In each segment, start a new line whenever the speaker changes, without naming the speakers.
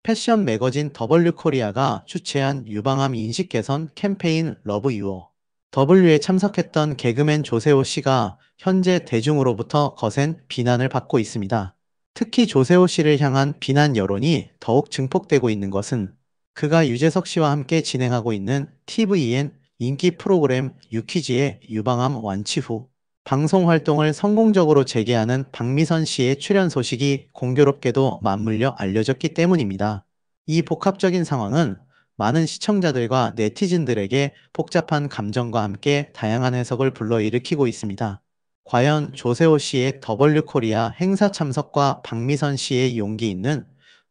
패션 매거진 더블유코리아가 주최한 유방암 인식 개선 캠페인 러브 유어 W에 참석했던 개그맨 조세호 씨가 현재 대중으로부터 거센 비난을 받고 있습니다. 특히 조세호 씨를 향한 비난 여론이 더욱 증폭되고 있는 것은 그가 유재석 씨와 함께 진행하고 있는 TVN 인기 프로그램 유퀴즈의 유방암 완치 후 방송 활동을 성공적으로 재개하는 박미선 씨의 출연 소식이 공교롭게도 맞물려 알려졌기 때문입니다. 이 복합적인 상황은 많은 시청자들과 네티즌들에게 복잡한 감정과 함께 다양한 해석을 불러일으키고 있습니다. 과연 조세호 씨의 더블유코리아 행사 참석과 박미선 씨의 용기 있는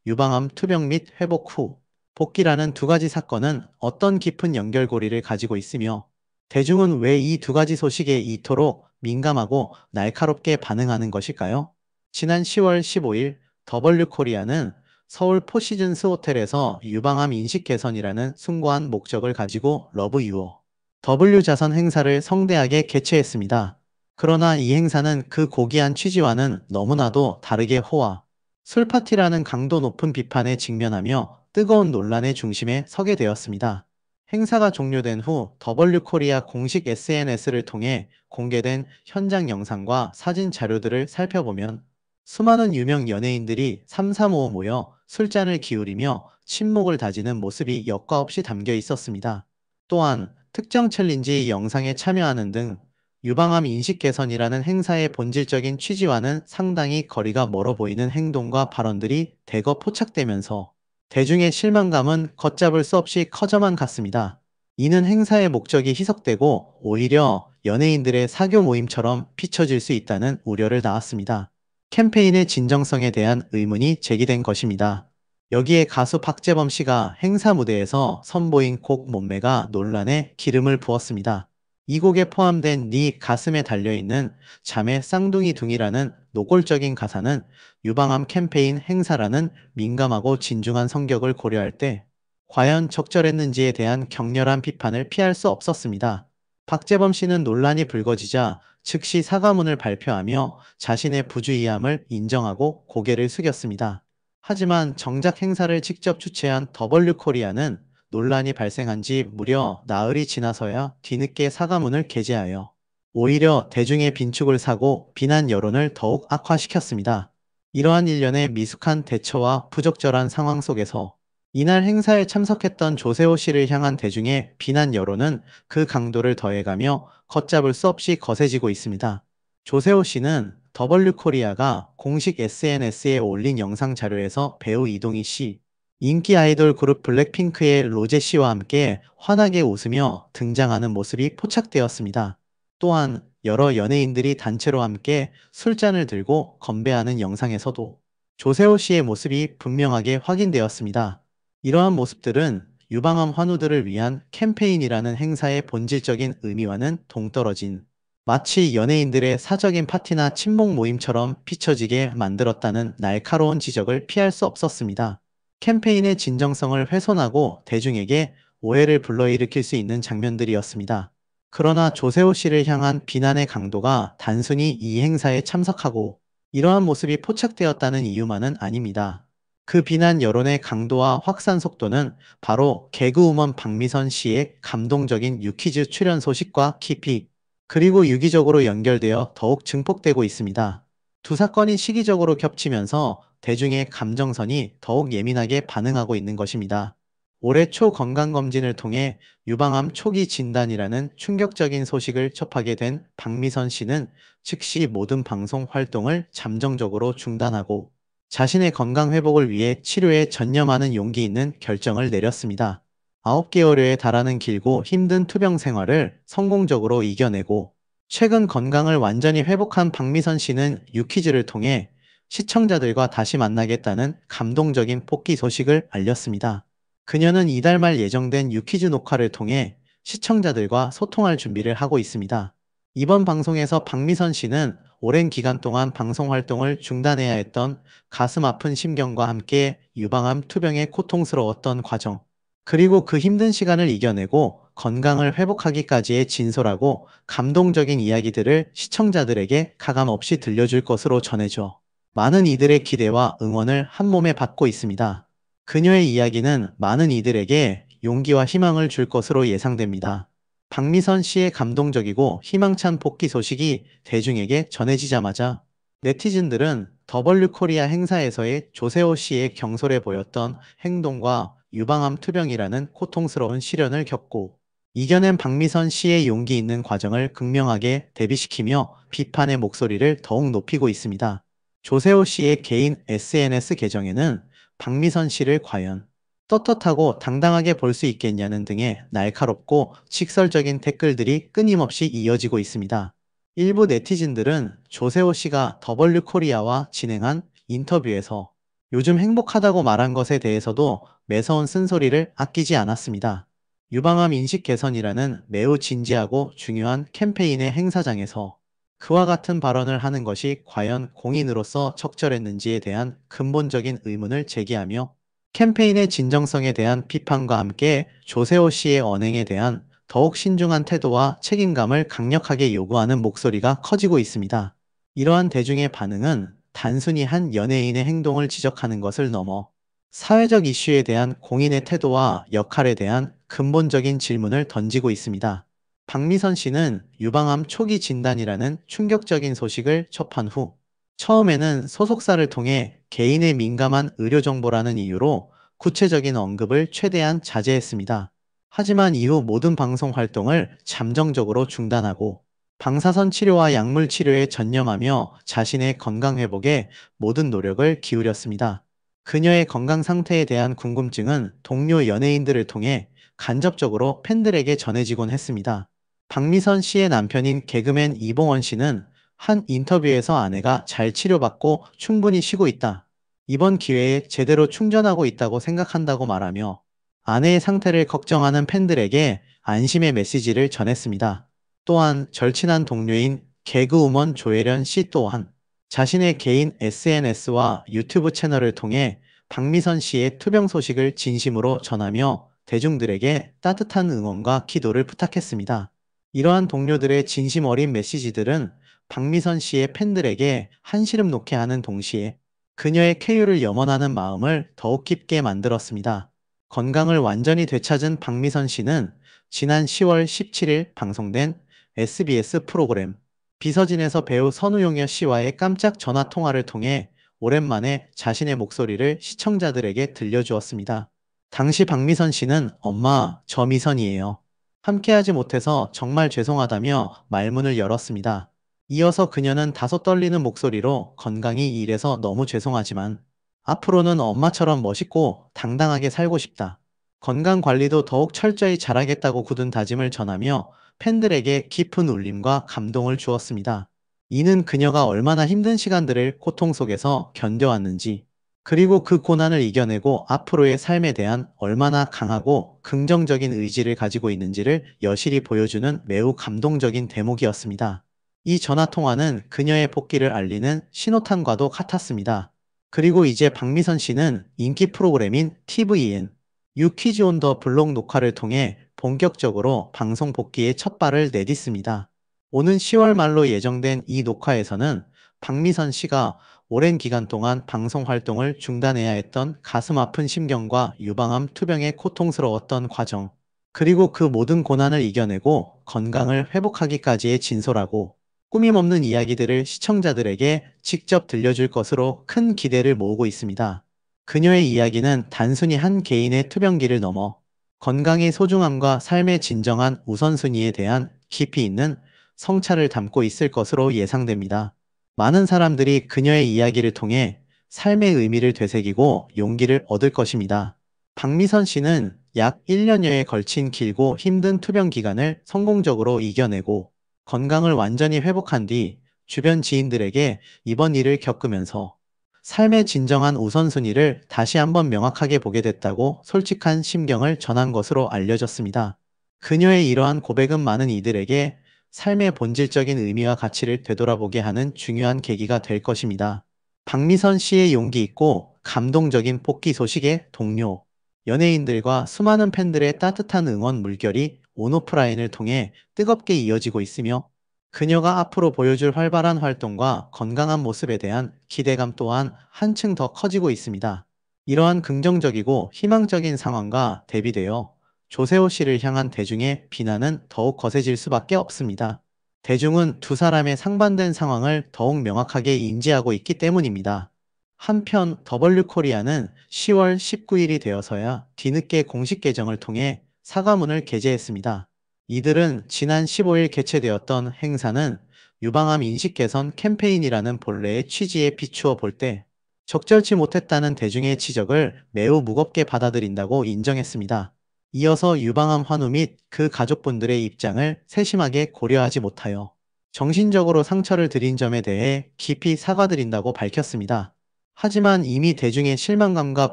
유방암 투병 및 회복 후 복귀라는 두 가지 사건은 어떤 깊은 연결고리를 가지고 있으며 대중은 왜 이 두 가지 소식에 이토록 민감하고 날카롭게 반응하는 것일까요? 지난 10월 15일 더블유코리아는 서울 포시즌스 호텔에서 유방암 인식 개선이라는 숭고한 목적을 가지고 러브 유어 W 자선 행사를 성대하게 개최했습니다. 그러나 이 행사는 그 고귀한 취지와는 너무나도 다르게 호화, 술파티라는 강도 높은 비판에 직면하며 뜨거운 논란의 중심에 서게 되었습니다. 행사가 종료된 후 더블유코리아 공식 SNS를 통해 공개된 현장 영상과 사진 자료들을 살펴보면 수많은 유명 연예인들이 삼삼오오 모여 술잔을 기울이며 침묵을 다지는 모습이 여과 없이 담겨 있었습니다. 또한 특정 챌린지 영상에 참여하는 등 유방암 인식 개선이라는 행사의 본질적인 취지와는 상당히 거리가 멀어 보이는 행동과 발언들이 대거 포착되면서 대중의 실망감은 걷잡을 수 없이 커져만 갔습니다. 이는 행사의 목적이 희석되고 오히려 연예인들의 사교 모임처럼 비춰질 수 있다는 우려를 낳았습니다. 캠페인의 진정성에 대한 의문이 제기된 것입니다. 여기에 가수 박재범 씨가 행사 무대에서 선보인 곡 몸매가 논란에 기름을 부었습니다. 이 곡에 포함된 네 가슴에 달려있는 잠의 쌍둥이 둥이라는 노골적인 가사는 유방암 캠페인 행사라는 민감하고 진중한 성격을 고려할 때 과연 적절했는지에 대한 격렬한 비판을 피할 수 없었습니다. 박재범 씨는 논란이 불거지자 즉시 사과문을 발표하며 자신의 부주의함을 인정하고 고개를 숙였습니다. 하지만 정작 행사를 직접 주최한 더블유코리아는 논란이 발생한 지 무려 나흘이 지나서야 뒤늦게 사과문을 게재하여 오히려 대중의 빈축을 사고 비난 여론을 더욱 악화시켰습니다. 이러한 일련의 미숙한 대처와 부적절한 상황 속에서 이날 행사에 참석했던 조세호 씨를 향한 대중의 비난 여론은 그 강도를 더해가며 걷잡을 수 없이 거세지고 있습니다. 조세호 씨는 더블유코리아가 공식 SNS에 올린 영상 자료에서 배우 이동희 씨, 인기 아이돌 그룹 블랙핑크의 로제 씨와 함께 환하게 웃으며 등장하는 모습이 포착되었습니다. 또한 여러 연예인들이 단체로 함께 술잔을 들고 건배하는 영상에서도 조세호 씨의 모습이 분명하게 확인되었습니다. 이러한 모습들은 유방암 환우들을 위한 캠페인이라는 행사의 본질적인 의미와는 동떨어진 마치 연예인들의 사적인 파티나 친목 모임처럼 비춰지게 만들었다는 날카로운 지적을 피할 수 없었습니다. 캠페인의 진정성을 훼손하고 대중에게 오해를 불러일으킬 수 있는 장면들이었습니다. 그러나 조세호 씨를 향한 비난의 강도가 단순히 이 행사에 참석하고 이러한 모습이 포착되었다는 이유만은 아닙니다. 그 비난 여론의 강도와 확산 속도는 바로 개그우먼 박미선 씨의 감동적인 유퀴즈 출연 소식과 깊이 그리고 유기적으로 연결되어 더욱 증폭되고 있습니다. 두 사건이 시기적으로 겹치면서 대중의 감정선이 더욱 예민하게 반응하고 있는 것입니다. 올해 초 건강검진을 통해 유방암 초기 진단이라는 충격적인 소식을 접하게 된 박미선 씨는 즉시 모든 방송 활동을 잠정적으로 중단하고 자신의 건강 회복을 위해 치료에 전념하는 용기 있는 결정을 내렸습니다. 9개월여에 달하는 길고 힘든 투병 생활을 성공적으로 이겨내고 최근 건강을 완전히 회복한 박미선 씨는 유퀴즈를 통해 시청자들과 다시 만나겠다는 감동적인 복귀 소식을 알렸습니다. 그녀는 이달 말 예정된 유퀴즈 녹화를 통해 시청자들과 소통할 준비를 하고 있습니다. 이번 방송에서 박미선 씨는 오랜 기간 동안 방송 활동을 중단해야 했던 가슴 아픈 심경과 함께 유방암 투병의 고통스러웠던 과정, 그리고 그 힘든 시간을 이겨내고 건강을 회복하기까지의 진솔하고 감동적인 이야기들을 시청자들에게 가감없이 들려줄 것으로 전해져 많은 이들의 기대와 응원을 한몸에 받고 있습니다. 그녀의 이야기는 많은 이들에게 용기와 희망을 줄 것으로 예상됩니다. 박미선 씨의 감동적이고 희망찬 복귀 소식이 대중에게 전해지자마자 네티즌들은 더블유 코리아 행사에서의 조세호 씨의 경솔해 보였던 행동과 유방암 투병이라는 고통스러운 시련을 겪고 이겨낸 박미선 씨의 용기 있는 과정을 극명하게 대비시키며 비판의 목소리를 더욱 높이고 있습니다. 조세호 씨의 개인 SNS 계정에는 박미선 씨를 과연 떳떳하고 당당하게 볼 수 있겠냐는 등의 날카롭고 직설적인 댓글들이 끊임없이 이어지고 있습니다. 일부 네티즌들은 조세호 씨가 더블유 코리아와 진행한 인터뷰에서 요즘 행복하다고 말한 것에 대해서도 매서운 쓴소리를 아끼지 않았습니다. 유방암 인식 개선이라는 매우 진지하고 중요한 캠페인의 행사장에서 그와 같은 발언을 하는 것이 과연 공인으로서 적절했는지에 대한 근본적인 의문을 제기하며 캠페인의 진정성에 대한 비판과 함께 조세호 씨의 언행에 대한 더욱 신중한 태도와 책임감을 강력하게 요구하는 목소리가 커지고 있습니다. 이러한 대중의 반응은 단순히 한 연예인의 행동을 지적하는 것을 넘어 사회적 이슈에 대한 공인의 태도와 역할에 대한 근본적인 질문을 던지고 있습니다. 박미선 씨는 유방암 초기 진단이라는 충격적인 소식을 접한 후 처음에는 소속사를 통해 개인의 민감한 의료 정보라는 이유로 구체적인 언급을 최대한 자제했습니다. 하지만 이후 모든 방송 활동을 잠정적으로 중단하고 방사선 치료와 약물 치료에 전념하며 자신의 건강 회복에 모든 노력을 기울였습니다. 그녀의 건강 상태에 대한 궁금증은 동료 연예인들을 통해 간접적으로 팬들에게 전해지곤 했습니다. 박미선 씨의 남편인 개그맨 이봉원 씨는 한 인터뷰에서 아내가 잘 치료받고 충분히 쉬고 있다. 이번 기회에 제대로 충전하고 있다고 생각한다고 말하며 아내의 상태를 걱정하는 팬들에게 안심의 메시지를 전했습니다. 또한 절친한 동료인 개그우먼 조혜련 씨 또한 자신의 개인 SNS와 유튜브 채널을 통해 박미선 씨의 투병 소식을 진심으로 전하며 대중들에게 따뜻한 응원과 기도를 부탁했습니다. 이러한 동료들의 진심 어린 메시지들은 박미선 씨의 팬들에게 한시름 놓게 하는 동시에 그녀의 쾌유를 염원하는 마음을 더욱 깊게 만들었습니다. 건강을 완전히 되찾은 박미선 씨는 지난 10월 17일 방송된 SBS 프로그램 비서진에서 배우 선우용여 씨와의 깜짝 전화 통화를 통해 오랜만에 자신의 목소리를 시청자들에게 들려주었습니다. 당시 박미선 씨는 엄마, 저 미선이에요. 함께하지 못해서 정말 죄송하다며 말문을 열었습니다. 이어서 그녀는 다소 떨리는 목소리로 건강이 이래서 너무 죄송하지만 앞으로는 엄마처럼 멋있고 당당하게 살고 싶다. 건강 관리도 더욱 철저히 잘하겠다고 굳은 다짐을 전하며 팬들에게 깊은 울림과 감동을 주었습니다. 이는 그녀가 얼마나 힘든 시간들을 고통 속에서 견뎌왔는지, 그리고 그 고난을 이겨내고 앞으로의 삶에 대한 얼마나 강하고 긍정적인 의지를 가지고 있는지를 여실히 보여주는 매우 감동적인 대목이었습니다. 이 전화통화는 그녀의 복귀를 알리는 신호탄과도 같았습니다. 그리고 이제 박미선 씨는 인기 프로그램인 TVN 유퀴즈 온 더 블록 녹화를 통해 본격적으로 방송 복귀의 첫 발을 내딛습니다. 오는 10월 말로 예정된 이 녹화에서는 박미선 씨가 오랜 기간 동안 방송 활동을 중단해야 했던 가슴 아픈 심경과 유방암 투병의 고통스러웠던 과정, 그리고 그 모든 고난을 이겨내고 건강을 회복하기까지의 진솔하고 꾸밈 없는 이야기들을 시청자들에게 직접 들려줄 것으로 큰 기대를 모으고 있습니다. 그녀의 이야기는 단순히 한 개인의 투병기를 넘어 건강의 소중함과 삶의 진정한 우선순위에 대한 깊이 있는 성찰을 담고 있을 것으로 예상됩니다. 많은 사람들이 그녀의 이야기를 통해 삶의 의미를 되새기고 용기를 얻을 것입니다. 박미선 씨는 약 1년여에 걸친 길고 힘든 투병 기간을 성공적으로 이겨내고 건강을 완전히 회복한 뒤 주변 지인들에게 이번 일을 겪으면서 삶의 진정한 우선순위를 다시 한번 명확하게 보게 됐다고 솔직한 심경을 전한 것으로 알려졌습니다. 그녀의 이러한 고백은 많은 이들에게 삶의 본질적인 의미와 가치를 되돌아보게 하는 중요한 계기가 될 것입니다. 박미선 씨의 용기 있고 감동적인 복귀 소식에 동료, 연예인들과 수많은 팬들의 따뜻한 응원 물결이 온오프라인을 통해 뜨겁게 이어지고 있으며 그녀가 앞으로 보여줄 활발한 활동과 건강한 모습에 대한 기대감 또한 한층 더 커지고 있습니다. 이러한 긍정적이고 희망적인 상황과 대비되어 조세호 씨를 향한 대중의 비난은 더욱 거세질 수밖에 없습니다. 대중은 두 사람의 상반된 상황을 더욱 명확하게 인지하고 있기 때문입니다. 한편 더블유 코리아는 10월 19일이 되어서야 뒤늦게 공식 계정을 통해 사과문을 게재했습니다. 이들은 지난 15일 개최되었던 행사는 유방암 인식 개선 캠페인이라는 본래의 취지에 비추어 볼 때 적절치 못했다는 대중의 지적을 매우 무겁게 받아들인다고 인정했습니다. 이어서 유방암 환우 및 그 가족분들의 입장을 세심하게 고려하지 못하여 정신적으로 상처를 드린 점에 대해 깊이 사과드린다고 밝혔습니다. 하지만 이미 대중의 실망감과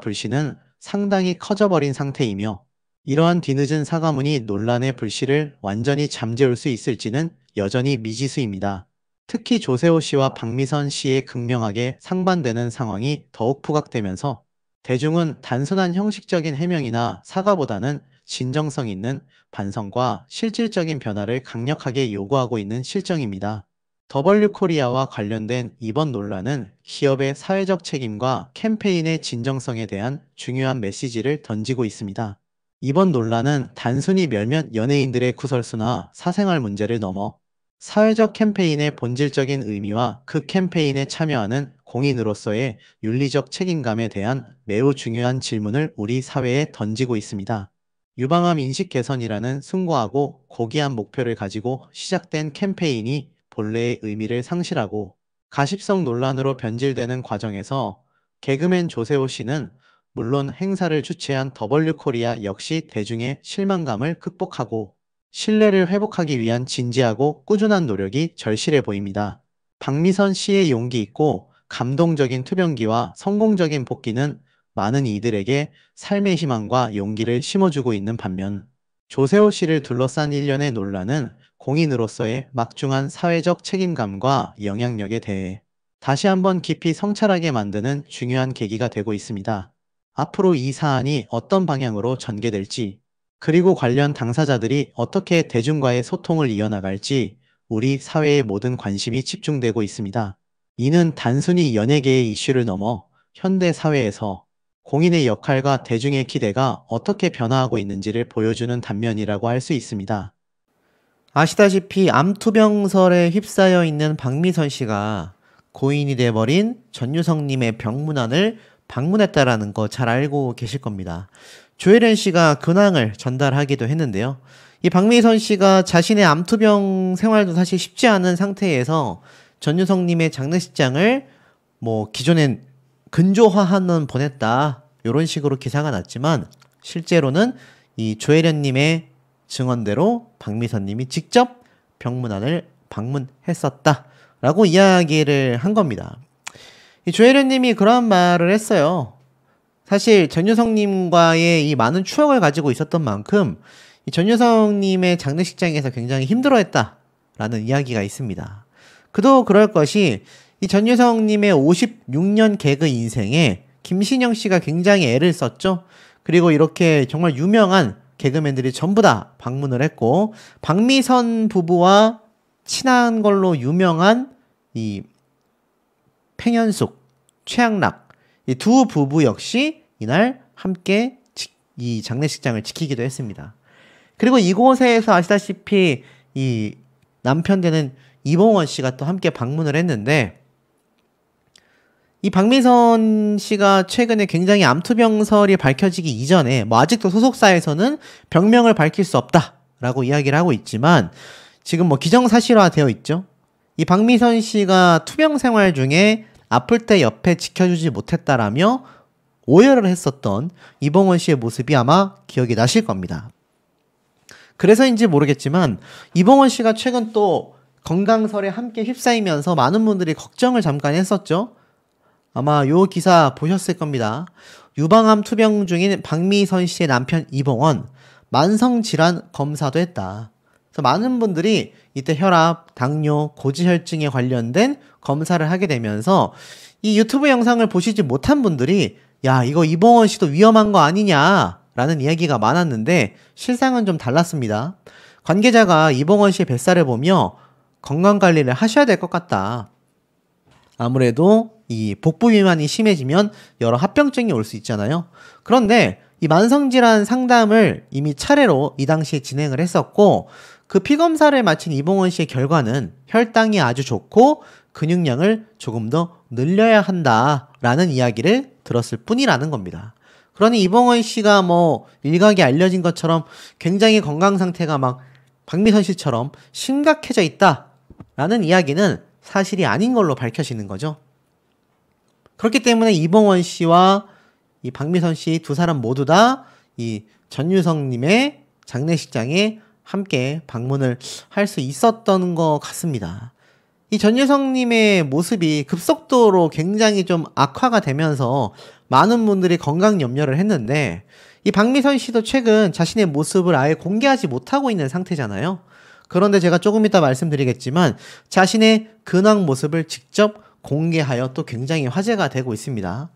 불신은 상당히 커져버린 상태이며 이러한 뒤늦은 사과문이 논란의 불씨를 완전히 잠재울 수 있을지는 여전히 미지수입니다. 특히 조세호 씨와 박미선 씨의 극명하게 상반되는 상황이 더욱 부각되면서 대중은 단순한 형식적인 해명이나 사과보다는 진정성 있는 반성과 실질적인 변화를 강력하게 요구하고 있는 실정입니다. 더블유 코리아와 관련된 이번 논란은 기업의 사회적 책임과 캠페인의 진정성에 대한 중요한 메시지를 던지고 있습니다. 이번 논란은 단순히 몇몇 연예인들의 구설수나 사생활 문제를 넘어 사회적 캠페인의 본질적인 의미와 그 캠페인에 참여하는 공인으로서의 윤리적 책임감에 대한 매우 중요한 질문을 우리 사회에 던지고 있습니다. 유방암 인식 개선이라는 숭고하고 고귀한 목표를 가지고 시작된 캠페인이 본래의 의미를 상실하고 가십성 논란으로 변질되는 과정에서 개그맨 조세호 씨는 물론 행사를 주최한 더블유 코리아 역시 대중의 실망감을 극복하고 신뢰를 회복하기 위한 진지하고 꾸준한 노력이 절실해 보입니다. 박미선 씨의 용기 있고 감동적인 투병기와 성공적인 복귀는 많은 이들에게 삶의 희망과 용기를 심어주고 있는 반면 조세호 씨를 둘러싼 일련의 논란은 공인으로서의 막중한 사회적 책임감과 영향력에 대해 다시 한번 깊이 성찰하게 만드는 중요한 계기가 되고 있습니다. 앞으로 이 사안이 어떤 방향으로 전개될지, 그리고 관련 당사자들이 어떻게 대중과의 소통을 이어나갈지 우리 사회의 모든 관심이 집중되고 있습니다. 이는 단순히 연예계의 이슈를 넘어 현대 사회에서 공인의 역할과 대중의 기대가 어떻게 변화하고 있는지를 보여주는 단면이라고 할 수 있습니다.
아시다시피 암투병설에 휩싸여 있는 박미선 씨가 고인이 돼버린 전유성님의 병문안을 방문했다라는 거 잘 알고 계실 겁니다. 조혜련 씨가 근황을 전달하기도 했는데요. 이 박미선 씨가 자신의 암투병 생활도 사실 쉽지 않은 상태에서 전유성님의 장례식장을 기존엔 근조화하는 보냈다, 이런 식으로 기사가 났지만 실제로는 이 조혜련님의 증언대로 박미선님이 직접 병문안을 방문했었다라고 이야기를 한 겁니다. 이 조혜련님이 그런 말을 했어요. 사실 전유성님과의 이 많은 추억을 가지고 있었던 만큼 이 전유성님의 장례식장에서 굉장히 힘들어했다라는 이야기가 있습니다. 그도 그럴 것이 이 전유성님의 56년 개그 인생에 김신영 씨가 굉장히 애를 썼죠. 그리고 이렇게 정말 유명한 개그맨들이 전부 다 방문을 했고, 박미선 부부와 친한 걸로 유명한 이 팽현숙, 최양락, 이 두 부부 역시 이날 함께 이 장례식장을 지키기도 했습니다. 그리고 이곳에서 아시다시피 이 남편 되는 이봉원 씨가 또 함께 방문을 했는데, 이 박미선 씨가 최근에 굉장히 암투병설이 밝혀지기 이전에 아직도 소속사에서는 병명을 밝힐 수 없다라고 이야기를 하고 있지만 지금 기정사실화되어 있죠. 이 박미선 씨가 투병 생활 중에 아플 때 옆에 지켜주지 못했다라며 오해를 했었던 이봉원 씨의 모습이 아마 기억이 나실 겁니다. 그래서인지 모르겠지만 이봉원 씨가 최근 또 건강설에 함께 휩싸이면서 많은 분들이 걱정을 잠깐 했었죠. 아마 요 기사 보셨을 겁니다. 유방암 투병 중인 박미선 씨의 남편 이봉원 만성질환 검사도 했다. 그래서 많은 분들이 이때 혈압, 당뇨, 고지혈증에 관련된 검사를 하게 되면서 이 유튜브 영상을 보시지 못한 분들이 야, 이거 이봉원 씨도 위험한 거 아니냐라는 이야기가 많았는데 실상은 좀 달랐습니다. 관계자가 이봉원 씨의 뱃살을 보며 건강관리를 하셔야 될 것 같다, 아무래도 이 복부 비만이 심해지면 여러 합병증이 올 수 있잖아요. 그런데 이 만성질환 상담을 이미 차례로 이 당시에 진행을 했었고, 그 피검사를 마친 이봉원 씨의 결과는 혈당이 아주 좋고 근육량을 조금 더 늘려야 한다라는 이야기를 들었을 뿐이라는 겁니다. 그러니 이봉원 씨가 뭐 일각에 알려진 것처럼 굉장히 건강 상태가 막 박미선 씨처럼 심각해져 있다라는 이야기는 사실이 아닌 걸로 밝혀지는 거죠. 그렇기 때문에 이봉원 씨와 이 박미선 씨 두 사람 모두 다 이 전유성님의 장례식장에 함께 방문을 할 수 있었던 것 같습니다. 이 전유성님의 모습이 급속도로 굉장히 좀 악화가 되면서 많은 분들이 건강 염려를 했는데, 이 박미선 씨도 최근 자신의 모습을 아예 공개하지 못하고 있는 상태잖아요. 그런데 제가 조금 이따 말씀드리겠지만 자신의 근황 모습을 직접 공개하여 또 굉장히 화제가 되고 있습니다.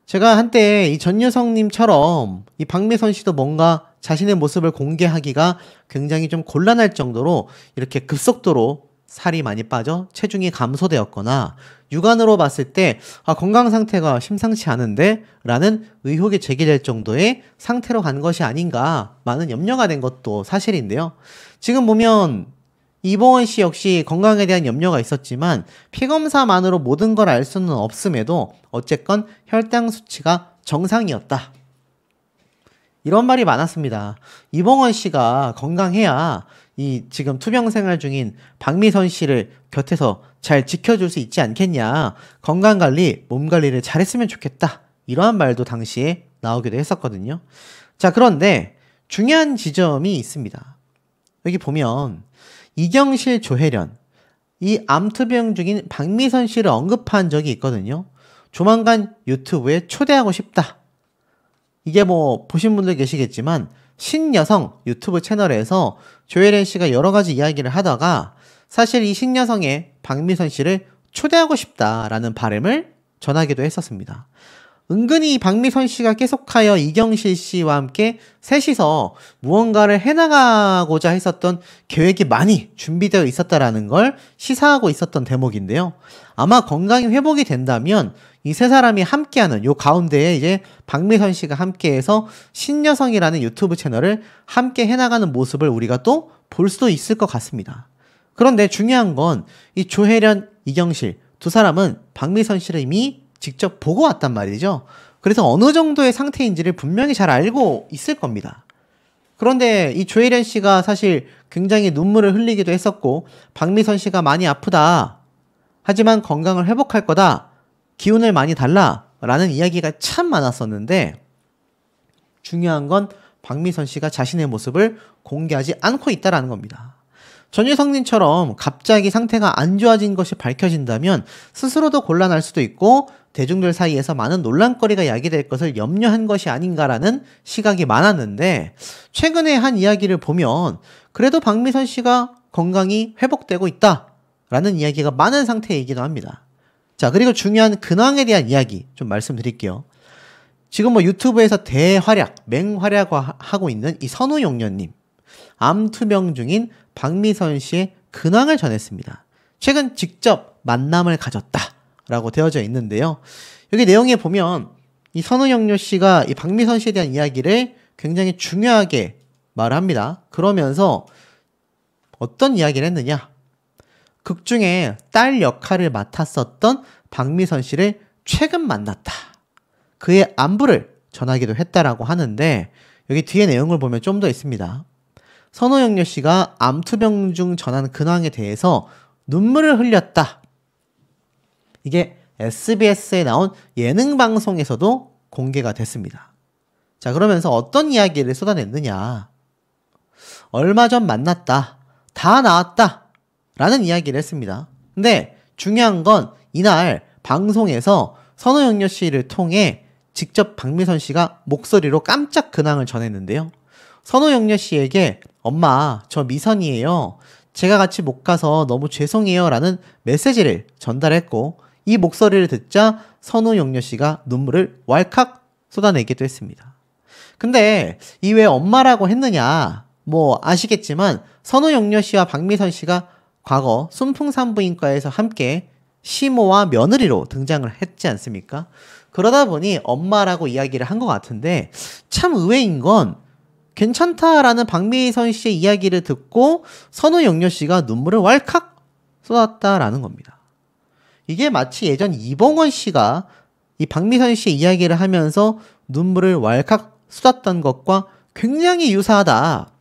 제가 한때 이 전유성님처럼 이 박미선 씨도 뭔가 자신의 모습을 공개하기가 굉장히 좀 곤란할 정도로 이렇게 급속도로 살이 많이 빠져 체중이 감소되었거나 육안으로 봤을 때 건강 상태가 심상치 않은데 라는 의혹이 제기될 정도의 상태로 간 것이 아닌가 많은 염려가 된 것도 사실인데요. 지금 보면 이봉원 씨 역시 건강에 대한 염려가 있었지만 피검사만으로 모든 걸 알 수는 없음에도 어쨌건 혈당 수치가 정상이었다, 이런 말이 많았습니다. 이봉원 씨가 건강해야 이 지금 투병 생활 중인 박미선 씨를 곁에서 잘 지켜줄 수 있지 않겠냐, 건강관리, 몸관리를 잘했으면 좋겠다, 이러한 말도 당시에 나오기도 했었거든요. 자, 그런데 중요한 지점이 있습니다. 여기 보면 이경실, 조혜련, 이 암투병 중인 박미선 씨를 언급한 적이 있거든요. 조만간 유튜브에 초대하고 싶다. 이게 뭐 보신 분들 계시겠지만 신여성 유튜브 채널에서 조혜련 씨가 여러 가지 이야기를 하다가 사실 이 신여성의 박미선 씨를 초대하고 싶다라는 바람을 전하기도 했었습니다. 은근히 박미선 씨가 계속하여 이경실 씨와 함께 셋이서 무언가를 해나가고자 했었던 계획이 많이 준비되어 있었다라는 걸 시사하고 있었던 대목인데요. 아마 건강이 회복이 된다면 이 세 사람이 함께하는 요 가운데에 이제 박미선 씨가 함께해서 신여성이라는 유튜브 채널을 함께 해나가는 모습을 우리가 또 볼 수도 있을 것 같습니다. 그런데 중요한 건 이 조혜련, 이경실 두 사람은 박미선 씨를 이미 직접 보고 왔단 말이죠. 그래서 어느 정도의 상태인지를 분명히 잘 알고 있을 겁니다. 그런데 이 조혜련 씨가 사실 굉장히 눈물을 흘리기도 했었고, 박미선 씨가 많이 아프다, 하지만 건강을 회복할 거다, 기운을 많이 달라 라는 이야기가 참 많았었는데, 중요한 건 박미선 씨가 자신의 모습을 공개하지 않고 있다는 겁니다. 전유성님처럼 갑자기 상태가 안 좋아진 것이 밝혀진다면 스스로도 곤란할 수도 있고 대중들 사이에서 많은 논란거리가 야기될 것을 염려한 것이 아닌가라는 시각이 많았는데, 최근에 한 이야기를 보면 그래도 박미선 씨가 건강이 회복되고 있다라는 이야기가 많은 상태이기도 합니다. 자, 그리고 중요한 근황에 대한 이야기 좀 말씀드릴게요. 지금 뭐 유튜브에서 대활약, 맹활약하고 있는 이 선우용녀님, 암투병 중인 박미선 씨의 근황을 전했습니다. 최근 직접 만남을 가졌다라고 되어져 있는데요. 여기 내용에 보면 이 선우영료 씨가 이 박미선 씨에 대한 이야기를 굉장히 중요하게 말합니다. 그러면서 어떤 이야기를 했느냐? 극 중에 딸 역할을 맡았었던 박미선 씨를 최근 만났다, 그의 안부를 전하기도 했다라고 하는데, 여기 뒤에 내용을 보면 좀 더 있습니다. 선우영료 씨가 암투병 중 전한 근황에 대해서 눈물을 흘렸다. 이게 SBS에 나온 예능 방송에서도 공개가 됐습니다. 자, 그러면서 어떤 이야기를 쏟아냈느냐? 얼마 전 만났다, 다 나았다 라는 이야기를 했습니다. 근데 중요한 건 이날 방송에서 선우영료 씨를 통해 직접 박미선 씨가 목소리로 깜짝 근황을 전했는데요. 선우영료 씨에게 엄마, 저 미선이에요, 제가 같이 못 가서 너무 죄송해요 라는 메시지를 전달했고, 이 목소리를 듣자 선우영료 씨가 눈물을 왈칵 쏟아내기도 했습니다. 근데 이 왜 엄마라고 했느냐, 뭐 아시겠지만 선우영료 씨와 박미선 씨가 과거 순풍산부인과에서 함께 시모와 며느리로 등장을 했지 않습니까? 그러다 보니 엄마라고 이야기를 한 것 같은데 참 의외인 건 괜찮다라는 박미선 씨의 이야기를 듣고 선우영녀 씨가 눈물을 왈칵 쏟았다라는 겁니다. 이게 마치 예전 이봉원 씨가 이 박미선 씨의 이야기를 하면서 눈물을 왈칵 쏟았던 것과 굉장히 유사하다.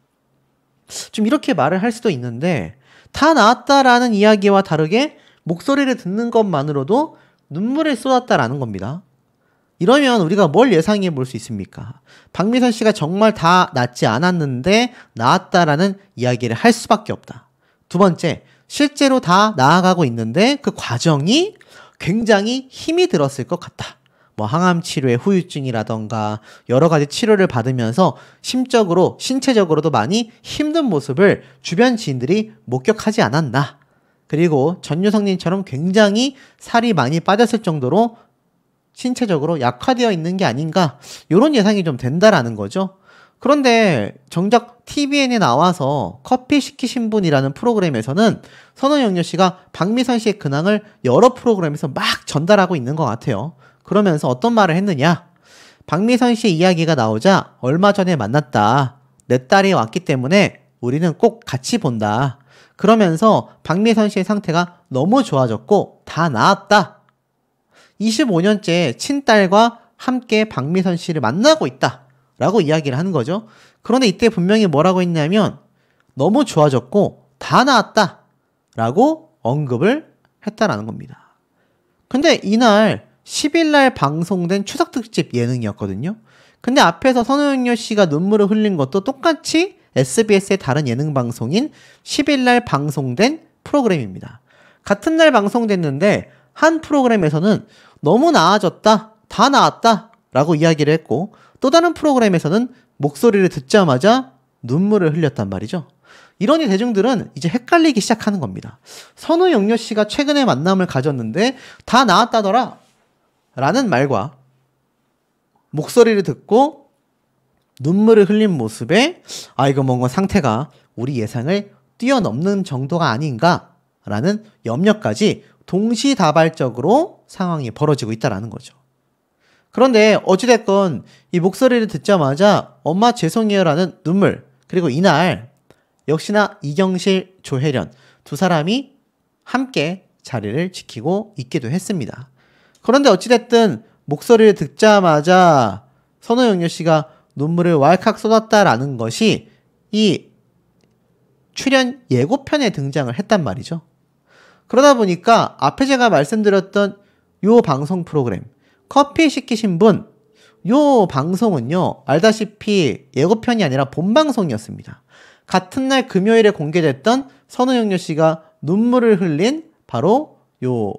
좀 이렇게 말을 할 수도 있는데 다 나았다라는 이야기와 다르게 목소리를 듣는 것만으로도 눈물을 쏟았다라는 겁니다. 이러면 우리가 뭘 예상해 볼 수 있습니까? 박미선 씨가 정말 다 낫지 않았는데 나았다라는 이야기를 할 수밖에 없다. 두 번째, 실제로 다 나아가고 있는데 그 과정이 굉장히 힘이 들었을 것 같다. 뭐 항암 치료의 후유증이라던가 여러 가지 치료를 받으면서 심적으로, 신체적으로도 많이 힘든 모습을 주변 지인들이 목격하지 않았나. 그리고 전유성님처럼 굉장히 살이 많이 빠졌을 정도로 신체적으로 약화되어 있는 게 아닌가, 이런 예상이 좀 된다라는 거죠. 그런데 정작 TVN에 나와서 커피 시키신 분이라는 프로그램에서는 선우영녀 씨가 박미선 씨의 근황을 여러 프로그램에서 막 전달하고 있는 것 같아요. 그러면서 어떤 말을 했느냐? 박미선 씨의 이야기가 나오자 얼마 전에 만났다. 내 딸이 왔기 때문에 우리는 꼭 같이 본다. 그러면서 박미선 씨의 상태가 너무 좋아졌고 다 나았다. 25년째 친딸과 함께 박미선 씨를 만나고 있다 라고 이야기를 하는 거죠. 그런데 이때 분명히 뭐라고 했냐면 너무 좋아졌고 다 나았다 라고 언급을 했다라는 겁니다. 근데 이날 10일날 방송된 추석특집 예능이었거든요. 근데 앞에서 선우영녀 씨가 눈물을 흘린 것도 똑같이 SBS의 다른 예능 방송인 10일날 방송된 프로그램입니다. 같은 날 방송됐는데 한 프로그램에서는 너무 나아졌다, 다 나았다 라고 이야기를 했고 또 다른 프로그램에서는 목소리를 듣자마자 눈물을 흘렸단 말이죠. 이러니 대중들은 이제 헷갈리기 시작하는 겁니다. 선우영녀 씨가 최근에 만남을 가졌는데 다 나았다더라 라는 말과 목소리를 듣고 눈물을 흘린 모습에 이거 뭔가 상태가 우리 예상을 뛰어넘는 정도가 아닌가 라는 염려까지 동시다발적으로 상황이 벌어지고 있다는 거죠. 그런데 어찌됐건 이 목소리를 듣자마자 엄마 죄송해요 라는 눈물, 그리고 이날 역시나 이경실, 조혜련 두 사람이 함께 자리를 지키고 있기도 했습니다. 그런데 어찌됐든 목소리를 듣자마자 선우영녀 씨가 눈물을 왈칵 쏟았다라는 것이 이 출연 예고편에 등장을 했단 말이죠. 그러다 보니까 앞에 제가 말씀드렸던 요 방송 프로그램 커피 시키신 분, 요 방송은요 알다시피 예고편이 아니라 본방송이었습니다. 같은 날 금요일에 공개됐던 선우영녀 씨가 눈물을 흘린 바로 요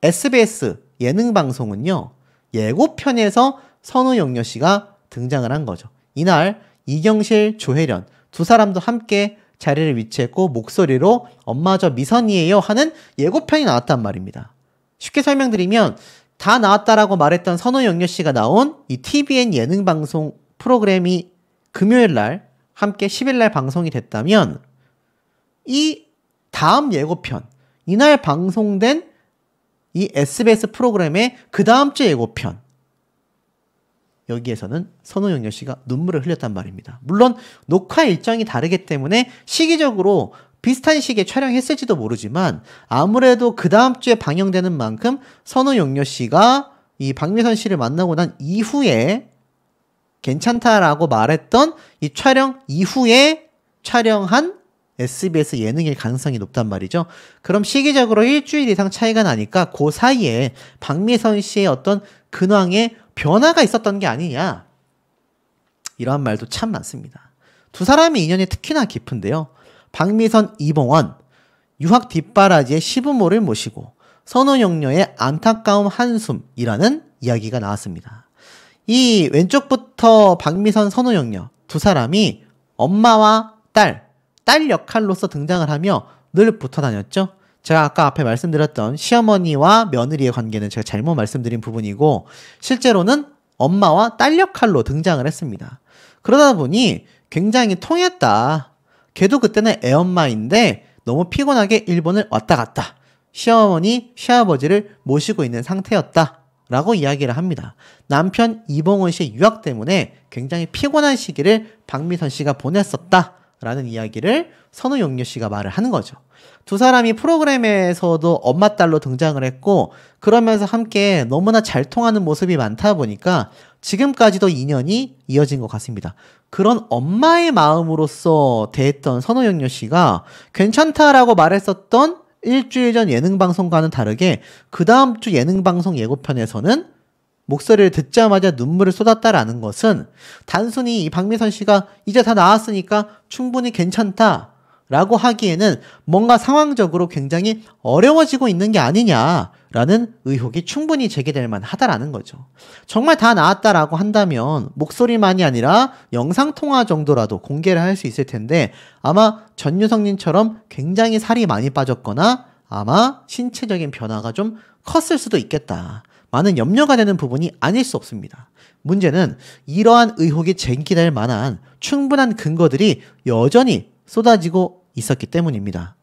SBS 예능 방송은요 예고편에서 선우영녀 씨가 등장을 한 거죠. 이날 이경실, 조혜련 두 사람도 함께 자리를 위치했고 목소리로 엄마 저 미선이에요 하는 예고편이 나왔단 말입니다. 쉽게 설명드리면 다 나왔다라고 말했던 선우영녀 씨가 나온 이 TVN 예능 방송 프로그램이 금요일날 함께 10일날 방송이 됐다면 이 다음 예고편, 이날 방송된 이 SBS 프로그램의 그 다음 주 예고편, 여기에서는 선우영녀 씨가 눈물을 흘렸단 말입니다. 물론 녹화 일정이 다르기 때문에 시기적으로 비슷한 시기에 촬영했을지도 모르지만 아무래도 그 다음 주에 방영되는 만큼 선우영녀 씨가 이 박미선 씨를 만나고 난 이후에 괜찮다라고 말했던 이 촬영 이후에 촬영한 SBS 예능일 가능성이 높단 말이죠. 그럼 시기적으로 일주일 이상 차이가 나니까 그 사이에 박미선 씨의 어떤 근황에 변화가 있었던 게 아니냐, 이러한 말도 참 많습니다. 두 사람의 인연이 특히나 깊은데요. 박미선, 이봉원, 유학 뒷바라지의 시부모를 모시고 선우영녀의 안타까움 한숨이라는 이야기가 나왔습니다. 이 왼쪽부터 박미선, 선우영녀 두 사람이 엄마와 딸 역할로서 등장을 하며 늘 붙어 다녔죠. 제가 아까 앞에 말씀드렸던 시어머니와 며느리의 관계는 제가 잘못 말씀드린 부분이고 실제로는 엄마와 딸 역할로 등장을 했습니다. 그러다 보니 굉장히 통했다. 걔도 그때는 애엄마인데 너무 피곤하게 일본을 왔다 갔다. 시어머니, 시아버지를 모시고 있는 상태였다 라고 이야기를 합니다. 남편 이봉원 씨의 유학 때문에 굉장히 피곤한 시기를 박미선 씨가 보냈었다 라는 이야기를 선우용료 씨가 말을 하는 거죠. 두 사람이 프로그램에서도 엄마 딸로 등장을 했고, 그러면서 함께 너무나 잘 통하는 모습이 많다 보니까 지금까지도 인연이 이어진 것 같습니다. 그런 엄마의 마음으로서 대했던 선우용료 씨가 괜찮다라고 말했었던 일주일 전 예능방송과는 다르게 그 다음 주 예능방송 예고편에서는 목소리를 듣자마자 눈물을 쏟았다라는 것은 단순히 이 박미선 씨가 이제 다 나았으니까 충분히 괜찮다라고 하기에는 뭔가 상황적으로 굉장히 어려워지고 있는 게 아니냐라는 의혹이 충분히 제기될 만하다라는 거죠. 정말 다 나았다라고 한다면 목소리만이 아니라 영상통화 정도라도 공개를 할 수 있을 텐데, 아마 전유성님처럼 굉장히 살이 많이 빠졌거나 아마 신체적인 변화가 좀 컸을 수도 있겠다. 많은 염려가 되는 부분이 아닐 수 없습니다. 문제는 이러한 의혹이 제기될 만한 충분한 근거들이 여전히 쏟아지고 있었기 때문입니다.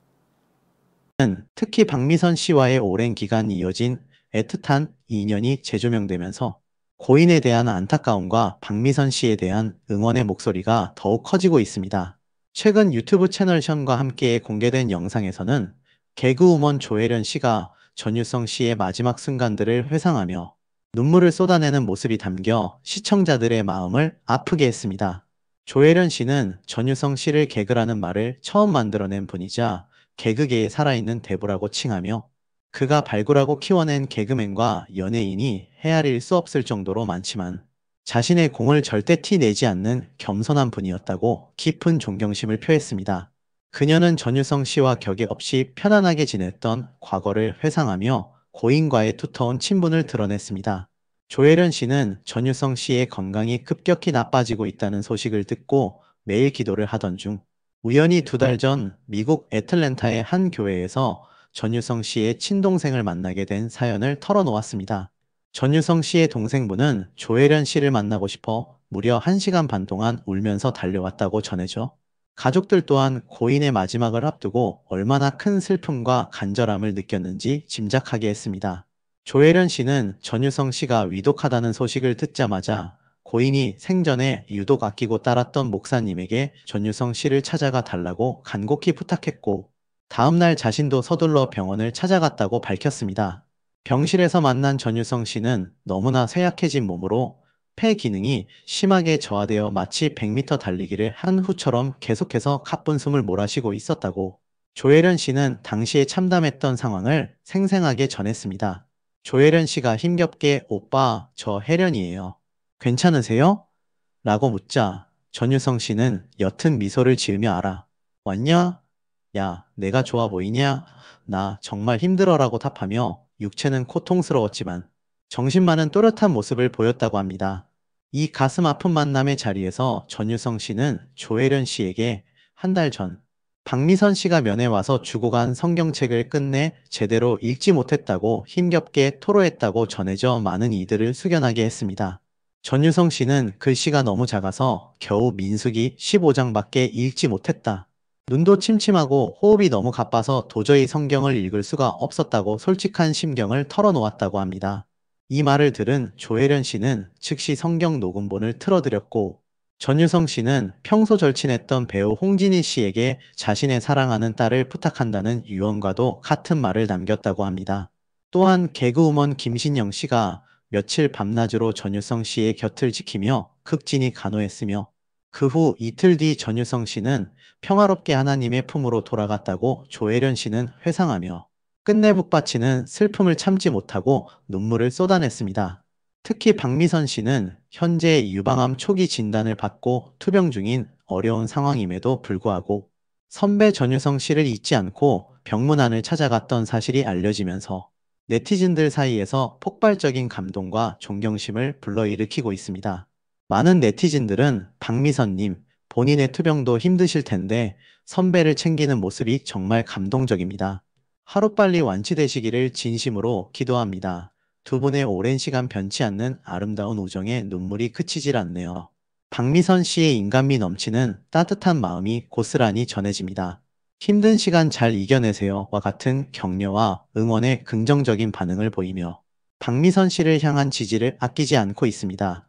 특히 박미선 씨와의 오랜 기간 이어진 애틋한 인연이 재조명되면서 고인에 대한 안타까움과 박미선 씨에 대한 응원의 목소리가 더욱 커지고 있습니다. 최근 유튜브 채널 션과 함께 공개된 영상에서는 개그우먼 조혜련 씨가 전유성 씨의 마지막 순간들을 회상하며 눈물을 쏟아내는 모습이 담겨 시청자들의 마음을 아프게 했습니다. 조혜련 씨는 전유성 씨를 개그라는 말을 처음 만들어낸 분이자 개그계에 살아있는 대부라고 칭하며, 그가 발굴하고 키워낸 개그맨과 연예인이 헤아릴 수 없을 정도로 많지만 자신의 공을 절대 티 내지 않는 겸손한 분이었다고 깊은 존경심을 표했습니다. 그녀는 전유성 씨와 격의 없이 편안하게 지냈던 과거를 회상하며 고인과의 두터운 친분을 드러냈습니다. 조혜련 씨는 전유성 씨의 건강이 급격히 나빠지고 있다는 소식을 듣고 매일 기도를 하던 중 우연히 2달 전 미국 애틀랜타의 한 교회에서 전유성 씨의 친동생을 만나게 된 사연을 털어놓았습니다. 전유성 씨의 동생분은 조혜련 씨를 만나고 싶어 무려 1시간 반 동안 울면서 달려왔다고 전해져 가족들 또한 고인의 마지막을 앞두고 얼마나 큰 슬픔과 간절함을 느꼈는지 짐작하게 했습니다. 조혜련 씨는 전유성 씨가 위독하다는 소식을 듣자마자 고인이 생전에 유독 아끼고 따랐던 목사님에게 전유성 씨를 찾아가 달라고 간곡히 부탁했고, 다음날 자신도 서둘러 병원을 찾아갔다고 밝혔습니다. 병실에서 만난 전유성 씨는 너무나 쇠약해진 몸으로 폐 기능이 심하게 저하되어 마치 100m 달리기를 한 후처럼 계속해서 가쁜 숨을 몰아쉬고 있었다고 조혜련 씨는 당시에 참담했던 상황을 생생하게 전했습니다. 조혜련 씨가 힘겹게 "오빠, 저 혜련이에요. 괜찮으세요?" 라고 묻자 전유성 씨는 옅은 미소를 지으며 "알아. 왔냐? 야, 내가 좋아 보이냐? 나 정말 힘들어라고 답하며 육체는 고통스러웠지만 정신만은 또렷한 모습을 보였다고 합니다. 이 가슴 아픈 만남의 자리에서 전유성 씨는 조혜련 씨에게 한 달 전 박미선 씨가 면회 와서 주고 간 성경책을 끝내 제대로 읽지 못했다고 힘겹게 토로했다고 전해져 많은 이들을 숙연하게 했습니다. 전유성 씨는 글씨가 너무 작아서 겨우 민수기 15장밖에 읽지 못했다. 눈도 침침하고 호흡이 너무 가빠서 도저히 성경을 읽을 수가 없었다고 솔직한 심경을 털어놓았다고 합니다. 이 말을 들은 조혜련 씨는 즉시 성경 녹음본을 틀어드렸고, 전유성 씨는 평소 절친했던 배우 홍진희 씨에게 자신의 사랑하는 딸을 부탁한다는 유언과도 같은 말을 남겼다고 합니다. 또한 개그우먼 김신영 씨가 며칠 밤낮으로 전유성 씨의 곁을 지키며 극진히 간호했으며, 그 후 이틀 뒤 전유성 씨는 평화롭게 하나님의 품으로 돌아갔다고 조혜련 씨는 회상하며 끝내 북받치는 슬픔을 참지 못하고 눈물을 쏟아냈습니다. 특히 박미선 씨는 현재 유방암 초기 진단을 받고 투병 중인 어려운 상황임에도 불구하고 선배 전유성 씨를 잊지 않고 병문안을 찾아갔던 사실이 알려지면서 네티즌들 사이에서 폭발적인 감동과 존경심을 불러일으키고 있습니다. 많은 네티즌들은 "박미선님, 본인의 투병도 힘드실 텐데 선배를 챙기는 모습이 정말 감동적입니다. 하루빨리 완치되시기를 진심으로 기도합니다. 두 분의 오랜 시간 변치 않는 아름다운 우정에 눈물이 그치질 않네요." 박미선 씨의 인간미 넘치는 따뜻한 마음이 고스란히 전해집니다. 힘든 시간 잘 이겨내세요와 같은 격려와 응원의 긍정적인 반응을 보이며 박미선 씨를 향한 지지를 아끼지 않고 있습니다.